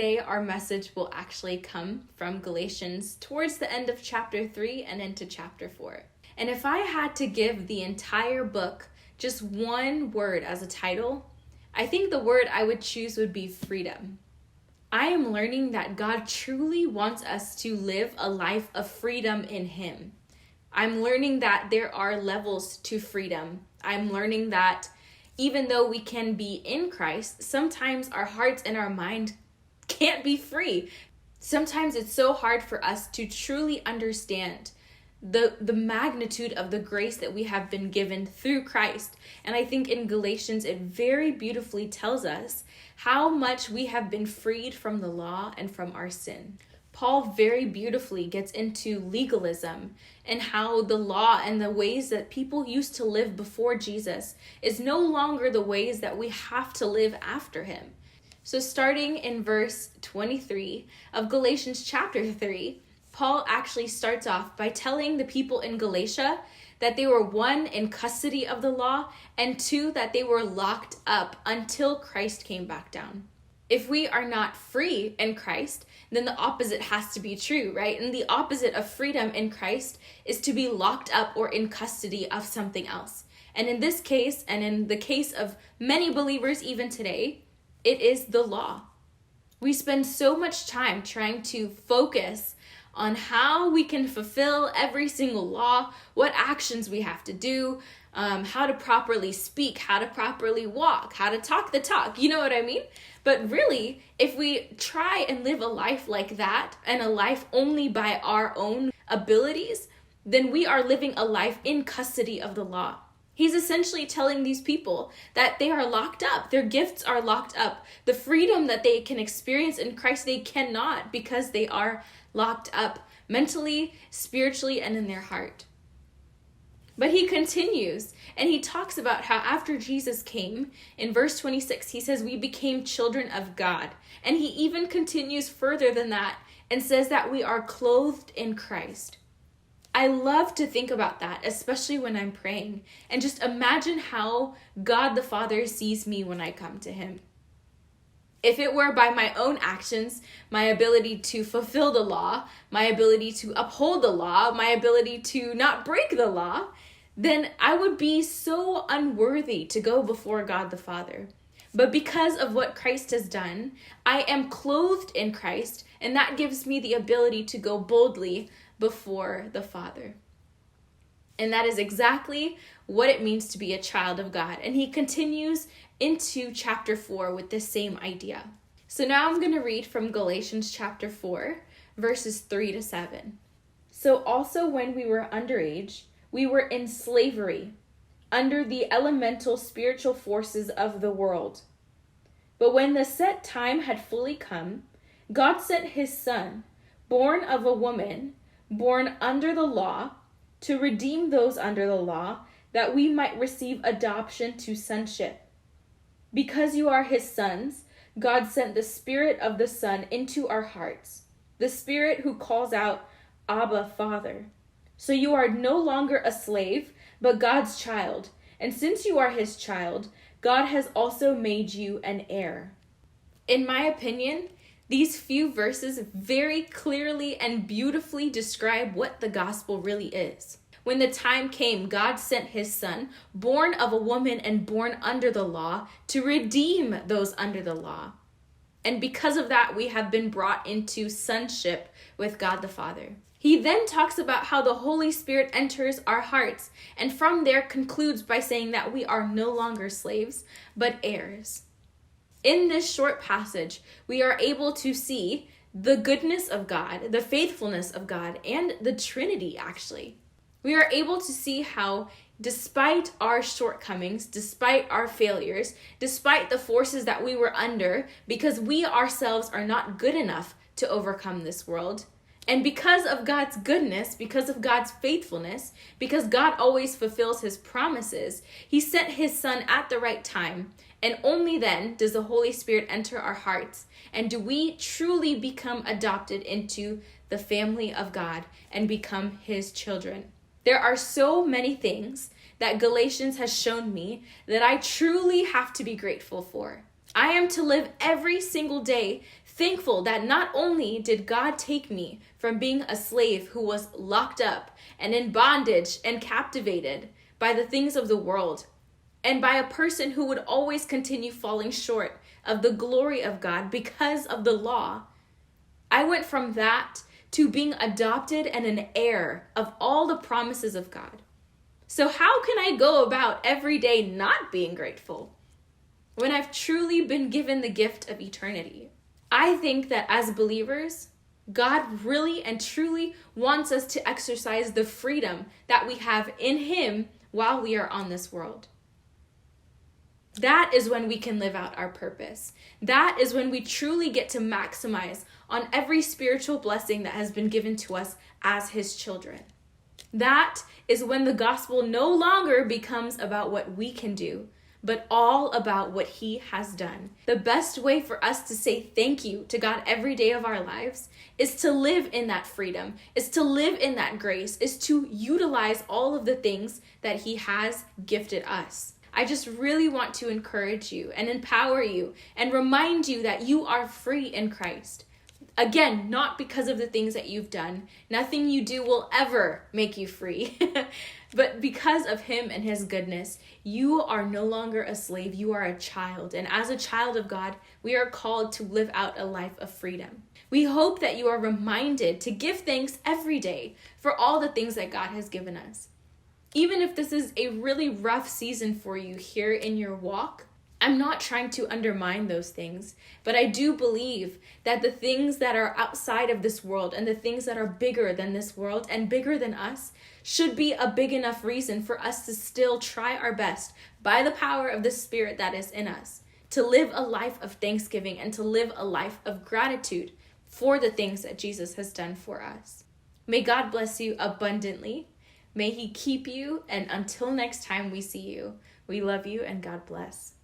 today our message will actually come from Galatians towards the end of chapter 3 and into chapter 4. And if I had to give the entire book just one word as a title, I think the word I would choose would be freedom. I am learning that God truly wants us to live a life of freedom in Him. I'm learning that there are levels to freedom. I'm learning that even though we can be in Christ, sometimes our hearts and our mind can't be free. Sometimes it's so hard for us to truly understand the magnitude of the grace that we have been given through Christ. And I think in Galatians, it very beautifully tells us how much we have been freed from the law and from our sin. Paul very beautifully gets into legalism and how the law and the ways that people used to live before Jesus is no longer the ways that we have to live after him. So starting in verse 23 of Galatians chapter 3, Paul actually starts off by telling the people in Galatia that they were, 1, in custody of the law, and 2, that they were locked up until Christ came back down. If we are not free in Christ, then the opposite has to be true, right? And the opposite of freedom in Christ is to be locked up or in custody of something else. And in this case, and in the case of many believers even today, it is the law. We spend so much time trying to focus on how we can fulfill every single law, what actions we have to do, how to properly speak, how to properly walk, how to talk the talk, you know what I mean? But really, if we try and live a life like that, and a life only by our own abilities, then we are living a life in custody of the law. He's essentially telling these people that they are locked up. Their gifts are locked up. The freedom that they can experience in Christ, they cannot, because they are locked up mentally, spiritually, and in their heart. But he continues, and he talks about how after Jesus came, in verse 26, he says we became children of God. And he even continues further than that and says that we are clothed in Christ. I love to think about that, especially when I'm praying, and just imagine how God the Father sees me when I come to him. If it were by my own actions, my ability to fulfill the law, my ability to uphold the law, my ability to not break the law, then I would be so unworthy to go before God the Father. But because of what Christ has done, I am clothed in Christ, and that gives me the ability to go boldly before the Father. And that is exactly what it means to be a child of God. And he continues into chapter 4 with this same idea. So now I'm going to read from Galatians chapter 4, verses 3 to 7. So also when we were underage, we were in slavery, under the elemental spiritual forces of the world. But when the set time had fully come, God sent his Son, born of a woman, born under the law, to redeem those under the law, that we might receive adoption to sonship. Because you are his sons, God sent the Spirit of the Son into our hearts, the Spirit who calls out, Abba, Father. So you are no longer a slave, but God's child. And since you are his child, God has also made you an heir. In my opinion, these few verses very clearly and beautifully describe what the gospel really is. When the time came, God sent his Son, born of a woman and born under the law, to redeem those under the law. And because of that, we have been brought into sonship with God the Father. He then talks about how the Holy Spirit enters our hearts, and from there concludes by saying that we are no longer slaves, but heirs. In this short passage, we are able to see the goodness of God, the faithfulness of God, and the Trinity, actually. We are able to see how, despite our shortcomings, despite our failures, despite the forces that we were under, because we ourselves are not good enough to overcome this world, and because of God's goodness, because of God's faithfulness, because God always fulfills his promises, he sent his Son at the right time. And only then does the Holy Spirit enter our hearts. And do we truly become adopted into the family of God and become his children. There are so many things that Galatians has shown me that I truly have to be grateful for. I am to live every single day thankful that not only did God take me from being a slave who was locked up and in bondage and captivated by the things of the world, and by a person who would always continue falling short of the glory of God because of the law, I went from that to being adopted and an heir of all the promises of God. So how can I go about every day not being grateful when I've truly been given the gift of eternity? I think that as believers, God really and truly wants us to exercise the freedom that we have in Him while we are on this world. That is when we can live out our purpose. That is when we truly get to maximize on every spiritual blessing that has been given to us as His children. That is when the gospel no longer becomes about what we can do, but all about what He has done. The best way for us to say thank you to God every day of our lives is to live in that freedom, is to live in that grace, is to utilize all of the things that He has gifted us. I just really want to encourage you and empower you and remind you that you are free in Christ. Again, not because of the things that you've done. Nothing you do will ever make you free. But because of Him and His goodness, you are no longer a slave. You are a child. And as a child of God, we are called to live out a life of freedom. We hope that you are reminded to give thanks every day for all the things that God has given us. Even if this is a really rough season for you here in your walk, I'm not trying to undermine those things, but I do believe that the things that are outside of this world and the things that are bigger than this world and bigger than us should be a big enough reason for us to still try our best by the power of the Spirit that is in us to live a life of thanksgiving and to live a life of gratitude for the things that Jesus has done for us. May God bless you abundantly. May He keep you, and until next time we see you, we love you and God bless.